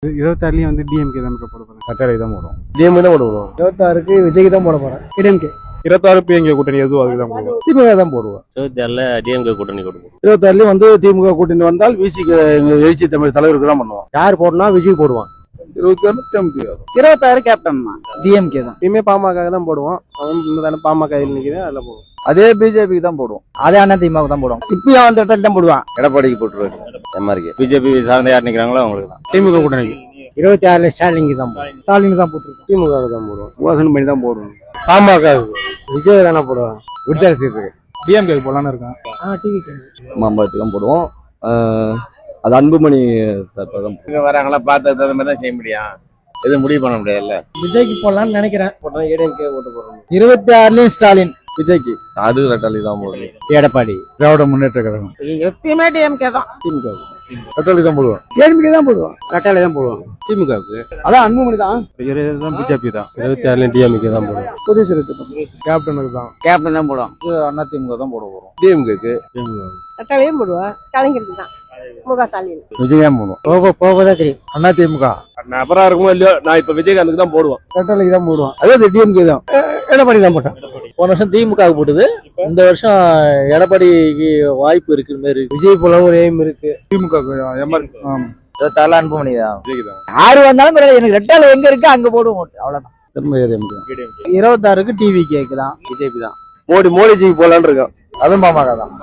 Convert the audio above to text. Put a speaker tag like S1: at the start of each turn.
S1: 26 வந்து டிஎம்கே தான் போட போறேன்.
S2: கட்டாளி தான் போடுவோம். டிஎம்கே தான் போடுவோம்.
S3: 26க்கு விஜய்க்கு தான் போட போறேன். டிஎம்கே.
S2: 26 பிஎம்கே கூட்டணி எதுவும் அதுக்கு தான் போடுவோம்.
S3: திமுக தான் போடுவோம்.
S4: 26ல டிஎம்கே கூட்டணி கொடுப்போம்.
S3: 26 வந்து திமுக கூட்டணி வந்தால் விசிக்கு எழுச்சி தமிழ் தலைவருக்கு தான் பண்ணுவோம். யார் போடணும் விஜய் போடுவான்.
S1: 26 கேப்டன் தான் டிஎம்கே தான்.
S3: எப்பயுமே பாமக தான் போடுவோம். அவன் பாமக நிற்கிறேன் அதில் போடுவோம்.
S1: அதே பிஜேபிக்கு தான் போடுவோம். அதே அண்ணா திமுக தான் போடுவோம். இப்பயும் அந்த இடத்துல தான் போடுவான்.
S4: எடப்பாடிக்கு போட்டுருவாரு. எம்ஆர்கே பிஜேபி சார்ந்த யார் நிக்கிறாங்களோ அவங்களுக்கு தான்.
S2: திமுக கூட்டணிக்கு
S3: 26 ஸ்டாலினுக்கு தான் போடுவோம். ஸ்டாலினுக்கு தான் போட்டுருக்கோம். திமுக தான் போடுவோம்.
S1: யோசனை பண்ணி தான் போடுவோம்.
S3: பாமக விஜய் தானே போடுவான். விடுதலை சீட்டு
S2: டிஎம்கே போடலான்னு இருக்கேன்.
S3: டிவிக்கு
S1: மாம்பழத்துக்கு தான் போடுவோம். அது அன்புமணி சார் தான்
S4: வராங்களா பார்த்து தகுந்த மாதிரி தான் செய்ய முடியும். எதுவும் முடிவு பண்ண முடியாதுல்ல.
S3: விஜய்க்கு போடலாம்னு நினைக்கிறேன். போட்டோம் ஏடிஎம்கே ஓட்டு போடுறோம்.
S1: 26 ஸ்டாலின் விஜய்க்கு.
S4: அது ரெட்டாளி தான் போடுவோம்.
S1: எடப்பாடி
S2: திராவிட முன்னேற்ற கழகம்.
S3: எப்பயுமே டிஎம்கே தான்.
S1: திமுக
S2: கட்டாளி தான் போடுவோம்.
S3: டிஎம்கே தான் போடுவோம்.
S1: கட்டாளி தான் போடுவோம்.
S3: திமுகவுக்கு அதான் அன்புமணி தான்.
S2: பிஜேபி தான்.
S1: 26 டிஎம்கே தான் போடுவோம்.
S3: புதிய சிறுத்தை
S2: கேப்டனுக்கு தான்.
S1: கேப்டன் தான் போடுவோம். அண்ணா திமுக தான் போட போறோம்.
S2: டிஎம்கேக்கு
S5: கட்டாளையும் போடுவேன். கலைஞருக்கு தான். முக ஸ்டாலின்.
S1: விஜய் தான் போடுவோம்.
S3: போகதான் தெரியும்.
S1: அண்ணா திமுக
S2: நபரா இருக்குமோ இல்லையோ நான் இப்ப விஜயகாந்துக்கு தான் போடுவோம்.
S3: கட்டாளைக்கு தான் போடுவான்.
S1: அதே டிஎம்கே தான்.
S3: எடப்பாடி தான் போட்டான். போன வருஷம் திமுக போட்டுது. இந்த வருஷம் எடப்பாடிக்கு வாய்ப்பு இருக்கு. மாரி விஜய் போல ஒரு எய்ம் இருக்கு.
S2: திமுக எம்ஆர்
S1: 26 அன்புமணி தான்.
S2: விஜய்க்கு தான்.
S1: யாரு வந்தாலும் எனக்கு ரெட்டால எங்க இருக்கு அங்க போடுவோம். அவ்வளவுதான். திரும்ப
S3: 26க்கு டிவி கேக்கு தான்.
S1: பிஜேபி தான்.
S3: மோடிஜிக்கு போலான்னு இருக்கோம்.
S1: அதுவும் பாமக தான்.